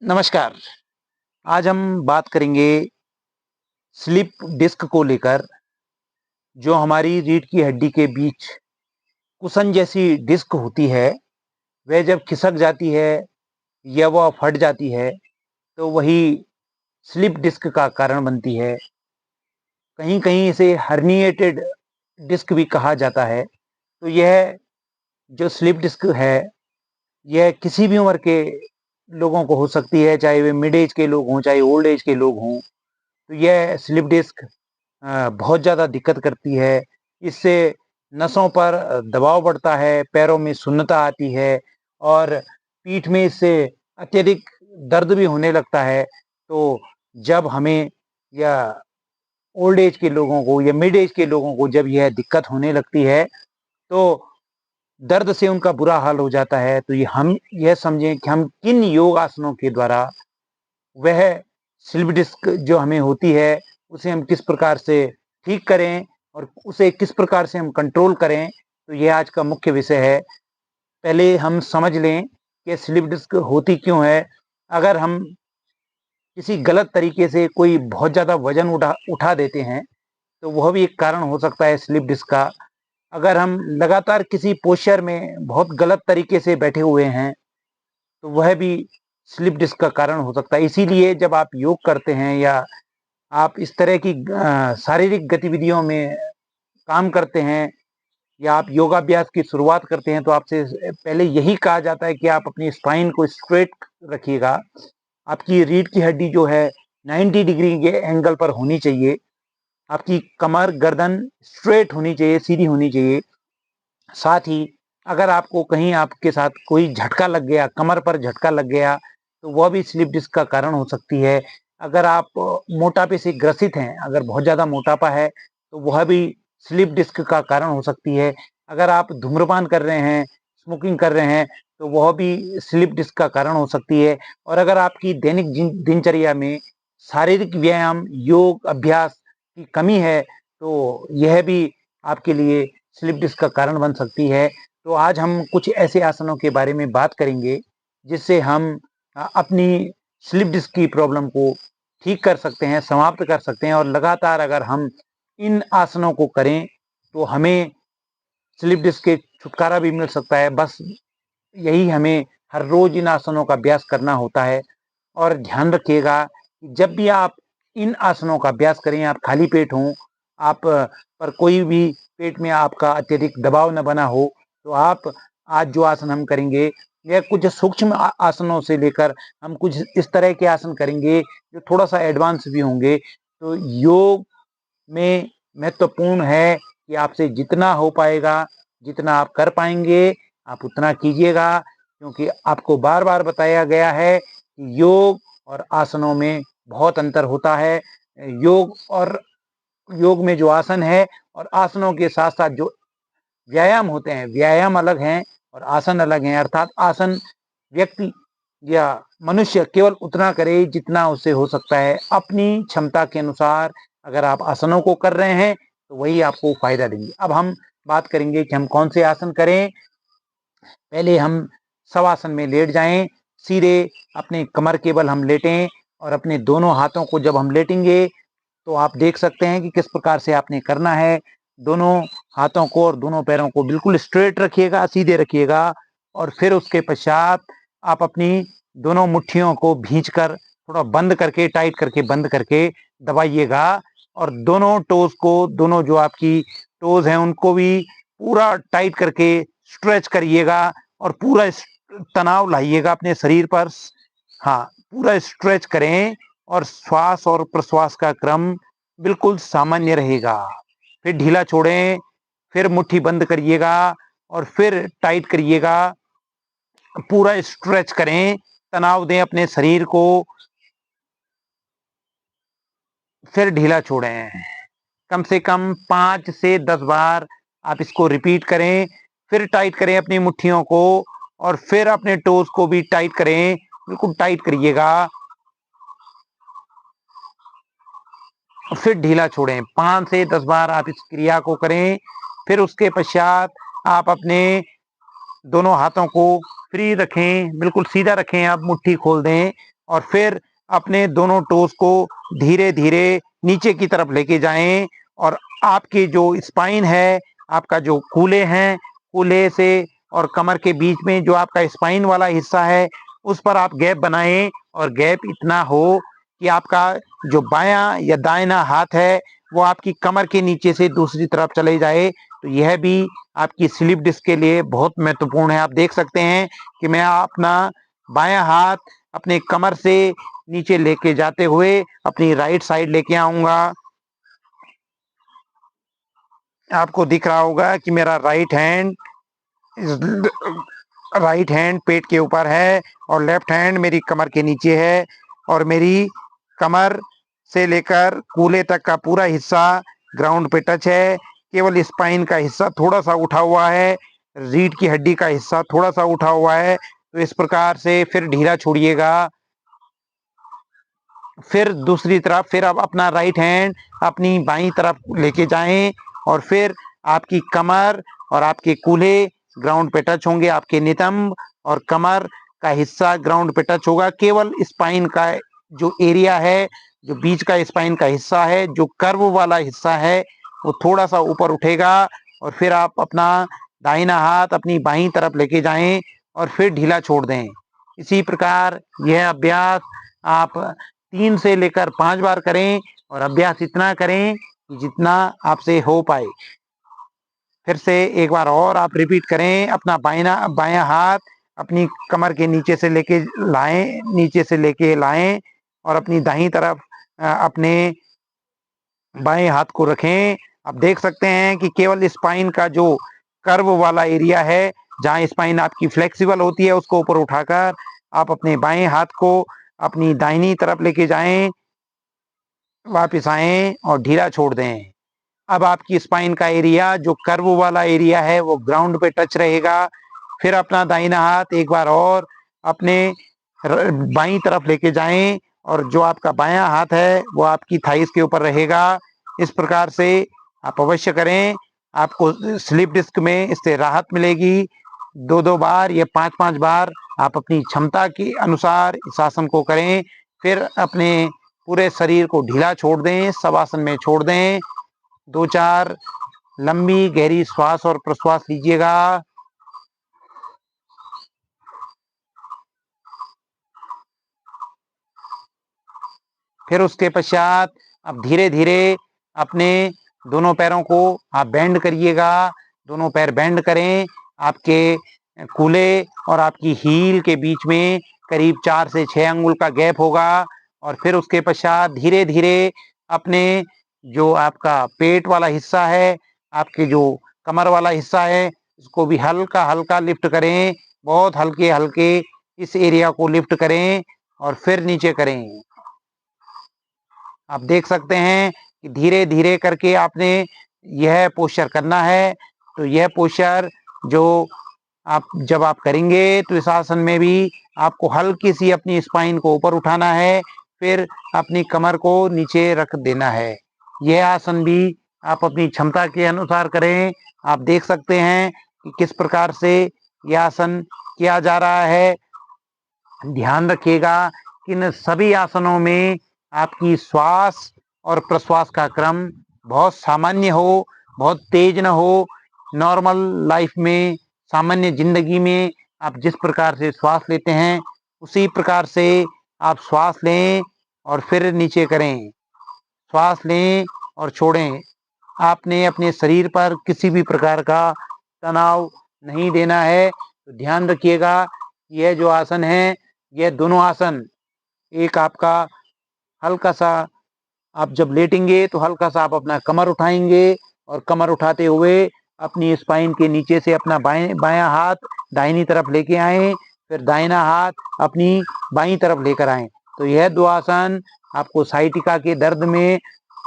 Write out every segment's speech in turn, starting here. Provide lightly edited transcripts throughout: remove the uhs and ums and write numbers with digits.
नमस्कार। आज हम बात करेंगे स्लिप डिस्क को लेकर। जो हमारी रीढ़ की हड्डी के बीच कुशन जैसी डिस्क होती है, वह जब खिसक जाती है या वह फट जाती है, तो वही स्लिप डिस्क का कारण बनती है। कहीं-कहीं इसे हर्निएटेड डिस्क भी कहा जाता है। तो यह जो स्लिप डिस्क है, यह किसी भी उम्र के लोगों को हो सकती है, चाहे वे मिड एज के लोग हों, चाहे ओल्ड एज के लोग हों। तो यह स्लिप डिस्क बहुत ज़्यादा दिक्कत करती है। इससे नसों पर दबाव बढ़ता है, पैरों में सुन्नता आती है और पीठ में इससे अत्यधिक दर्द भी होने लगता है। तो जब हमें या ओल्ड एज के लोगों को या मिड एज के लोगों को जब यह दिक्कत होने लगती है, तो दर्द से उनका बुरा हाल हो जाता है। तो ये हम यह समझें कि हम किन योग आसनों के द्वारा वह स्लिप डिस्क जो हमें होती है, उसे हम किस प्रकार से ठीक करें और उसे किस प्रकार से हम कंट्रोल करें, तो ये आज का मुख्य विषय है। पहले हम समझ लें कि स्लिप डिस्क होती क्यों है। अगर हम किसी गलत तरीके से कोई बहुत ज़्यादा वज़न उठा उठा देते हैं, तो वह भी एक कारण हो सकता है स्लिप डिस्क का। अगर हम लगातार किसी पोस्चर में बहुत गलत तरीके से बैठे हुए हैं, तो वह भी स्लिप डिस्क का कारण हो सकता है। इसीलिए जब आप योग करते हैं या आप इस तरह की शारीरिक गतिविधियों में काम करते हैं या आप योगाभ्यास की शुरुआत करते हैं, तो आपसे पहले यही कहा जाता है कि आप अपनी स्पाइन को स्ट्रेट रखिएगा। आपकी रीढ़ की हड्डी जो है 90 डिग्री के एंगल पर होनी चाहिए। आपकी कमर, गर्दन स्ट्रेट होनी चाहिए, सीधी होनी चाहिए। साथ ही अगर आपको कहीं आपके साथ कोई झटका लग गया, कमर पर झटका लग गया, तो वह भी स्लिप डिस्क का कारण हो सकती है। अगर आप मोटापे से ग्रसित हैं, अगर बहुत ज़्यादा मोटापा है, तो वह भी स्लिप डिस्क का कारण हो सकती है। अगर आप धूम्रपान कर रहे हैं, स्मोकिंग कर रहे हैं, तो वह भी स्लिप डिस्क का कारण हो सकती है। और अगर आपकी दैनिक दिनचर्या में शारीरिक व्यायाम, योग अभ्यास की कमी है, तो यह भी आपके लिए स्लिप डिस्क का कारण बन सकती है। तो आज हम कुछ ऐसे आसनों के बारे में बात करेंगे, जिससे हम अपनी स्लिप डिस्क की प्रॉब्लम को ठीक कर सकते हैं, समाप्त कर सकते हैं। और लगातार अगर हम इन आसनों को करें, तो हमें स्लिप डिस्क से छुटकारा भी मिल सकता है। बस यही हमें हर रोज़ इन आसनों का अभ्यास करना होता है। और ध्यान रखिएगा कि जब भी आप इन आसनों का अभ्यास करें, आप खाली पेट हों, आप पर कोई भी पेट में आपका अत्यधिक दबाव न बना हो, तो आप आज जो आसन हम करेंगे, यह कुछ सूक्ष्म आसनों से लेकर हम कुछ इस तरह के आसन करेंगे जो थोड़ा-सा एडवांस भी होंगे। तो योग में महत्वपूर्ण है कि आपसे जितना हो पाएगा, जितना आप कर पाएँगे, आप उतना कीजिएगा, क्योंकि आपको बार-बार बताया गया है कि योग और आसनों में बहुत अंतर होता है। योग और योग में जो आसन है और आसनों के साथ-साथ जो व्यायाम होते हैं, व्यायाम अलग हैं और आसन अलग हैं। अर्थात आसन व्यक्ति या मनुष्य केवल उतना करे जितना उससे हो सकता है। अपनी क्षमता के अनुसार अगर आप आसनों को कर रहे हैं, तो वही आपको फ़ायदा देंगे। अब हम बात करेंगे कि हम कौन से आसन करें। पहले हम शवासन में लेट जाएँ, सीधे अपने कमर के बल हम लेटें और अपने दोनों हाथों को जब हम लेटेंगे, तो आप देख सकते हैं कि किस प्रकार से आपने करना है। दोनों हाथों को और दोनों पैरों को बिल्कुल स्ट्रेट रखिएगा, सीधे रखिएगा। और फिर उसके पश्चात आप अपनी दोनों मुट्ठियों को भींचकर थोड़ा बंद करके, टाइट करके, बंद करके दबाइएगा। और दोनों टोज़ को, दोनों जो आपकी टोज़ हैं, उनको भी पूरा टाइट करके स्ट्रेच करिएगा और पूरा तनाव लाइएगा अपने शरीर पर। हाँ, पूरा स्ट्रेच करें और श्वास और प्रश्वास का क्रम बिल्कुल सामान्य रहेगा। फिर ढीला छोड़ें, फिर मुट्ठी बंद करिएगा और फिर टाइट करिएगा। पूरा स्ट्रेच करें, तनाव दें अपने शरीर को, फिर ढीला छोड़ें। कम से कम 5 से 10 बार आप इसको रिपीट करें। फिर टाइट करें अपनी मुट्ठियों को और फिर अपने टोज़ को भी टाइट करें, बिल्कुल टाइट करिएगा। फिर ढीला छोड़ें। 5 से 10 बार आप इस क्रिया को करें। फिर उसके पश्चात आप अपने दोनों हाथों को फ्री रखें, बिल्कुल सीधा रखें, आप मुट्ठी खोल दें और फिर अपने दोनों टोस को धीरे धीरे नीचे की तरफ लेके जाएं और आपकी जो स्पाइन है, आपका जो कूल्हे हैं, कूल्हे से और कमर के बीच में जो आपका स्पाइन वाला हिस्सा है, उस पर आप गैप बनाएं और गैप इतना हो कि आपका जो बायां या दाहिना हाथ है वो आपकी कमर के नीचे से दूसरी तरफ चले जाए। तो यह भी आपकी स्लिप डिस्क के लिए बहुत महत्वपूर्ण है। आप देख सकते हैं कि मैं अपना बायां हाथ अपने कमर से नीचे लेके जाते हुए अपनी राइट साइड लेके आऊंगा। आपको दिख रहा होगा कि मेरा राइट हैंड पेट के ऊपर है और लेफ्ट हैंड मेरी कमर के नीचे है और मेरी कमर से लेकर कूल्हे तक का पूरा हिस्सा ग्राउंड पे टच है। केवल स्पाइन का हिस्सा थोड़ा सा उठा हुआ है, रीढ़ की हड्डी का हिस्सा थोड़ा सा उठा हुआ है। तो इस प्रकार से फिर ढीला छोड़िएगा। फिर दूसरी तरफ फिर आप अपना राइट हैंड अपनी बाईं तरफ लेके जाएं और फिर आपकी कमर और आपके कूल्हे ग्राउंड पे टच होंगे। आपके नितंब और कमर का हिस्सा ग्राउंड पे टच होगा। केवल स्पाइन का जो एरिया है, जो बीच का स्पाइन का हिस्सा है, जो कर्व वाला हिस्सा है, वो थोड़ा सा ऊपर उठेगा और फिर आप अपना दाहिना हाथ अपनी बाईं तरफ लेके जाएं और फिर ढीला छोड़ दें। इसी प्रकार यह अभ्यास आप 3 से लेकर 5 बार करें और अभ्यास इतना करें कि जितना आपसे हो पाए। फिर से एक बार और आप रिपीट करें। अपना बायां हाथ अपनी कमर के नीचे से लेके लाएं और अपनी दाहिनी तरफ अपने बाएं हाथ को रखें। आप देख सकते हैं कि केवल स्पाइन का जो कर्व वाला एरिया है, जहां स्पाइन आपकी फ्लेक्सिबल होती है, उसको ऊपर उठाकर आप अपने बाएं हाथ को अपनी दाहिनी तरफ लेके जाएं, वापस आएं और ढीला छोड़ दें। अब आपकी स्पाइन का एरिया जो कर्व वाला एरिया है वो ग्राउंड पे टच रहेगा। फिर अपना दाहिना हाथ एक बार और अपने बाईं तरफ लेके जाएं और जो आपका बायां हाथ है वो आपकी थाइस के ऊपर रहेगा। इस प्रकार से आप अवश्य करें। आपको स्लिप डिस्क में इससे राहत मिलेगी। 2-2 बार या 5-5 बार आप अपनी क्षमता के अनुसार इस आसन को करें। फिर अपने पूरे शरीर को ढीला छोड़ दें, शवासन में छोड़ दें। 2-4 लंबी गहरी श्वास और प्रश्वास लीजिएगा। फिर उसके पश्चात अब धीरे धीरे अपने दोनों पैरों को आप बेंड करिएगा। दोनों पैर बेंड करें। आपके कूल्हे और आपकी हील के बीच में करीब 4 से 6 अंगुल का गैप होगा। और फिर उसके पश्चात धीरे धीरे अपने जो आपका पेट वाला हिस्सा है, आपके जो कमर वाला हिस्सा है, उसको भी हल्का हल्का लिफ्ट करें। बहुत हल्के हल्के इस एरिया को लिफ्ट करें और फिर नीचे करें। आप देख सकते हैं कि धीरे धीरे करके आपने यह पोस्चर करना है। तो यह पोस्चर जो जब आप करेंगे तो इस आसन में भी आपको हल्की सी अपनी स्पाइन को ऊपर उठाना है, फिर अपनी कमर को नीचे रख देना है। यह आसन भी आप अपनी क्षमता के अनुसार करें। आप देख सकते हैं कि किस प्रकार से यह आसन किया जा रहा है। ध्यान रखिएगा कि इन सभी आसनों में आपकी श्वास और प्रश्वास का क्रम बहुत सामान्य हो, बहुत तेज न हो। नॉर्मल लाइफ में, सामान्य जिंदगी में आप जिस प्रकार से श्वास लेते हैं उसी प्रकार से आप श्वास लें और फिर नीचे करें। श्वास लें और छोड़ें। आपने अपने शरीर पर किसी भी प्रकार का तनाव नहीं देना है। तो ध्यान रखिएगा, यह जो आसन है, यह दोनों आसन एक आपका हल्का सा, आप जब लेटेंगे तो हल्का सा आप अपना कमर उठाएंगे और कमर उठाते हुए अपनी स्पाइन के नीचे से अपना बायां हाथ दाहिनी तरफ लेके आए, फिर दाहिना हाथ अपनी बाईं तरफ लेकर आए। तो यह दो आसन आपको साइटिका के दर्द में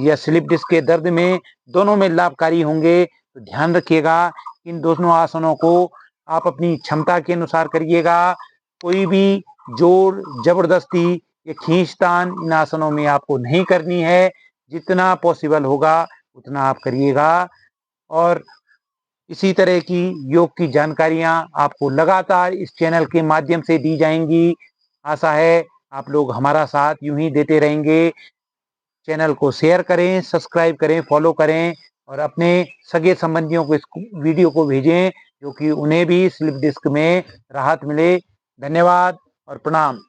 या स्लिप डिस्क के दर्द में दोनों में लाभकारी होंगे। तो ध्यान रखिएगा, इन दोनों आसनों को आप अपनी क्षमता के अनुसार करिएगा। कोई भी जोर जबरदस्ती या खींचतान इन आसनों में आपको नहीं करनी है। जितना पॉसिबल होगा उतना आप करिएगा। और इसी तरह की योग की जानकारियां आपको लगातार इस चैनल के माध्यम से दी जाएंगी। आशा है आप लोग हमारा साथ यूं ही देते रहेंगे। चैनल को शेयर करें, सब्सक्राइब करें, फॉलो करें और अपने सगे संबंधियों को इस वीडियो को भेजें, जो कि उन्हें भी स्लिप डिस्क में राहत मिले। धन्यवाद और प्रणाम।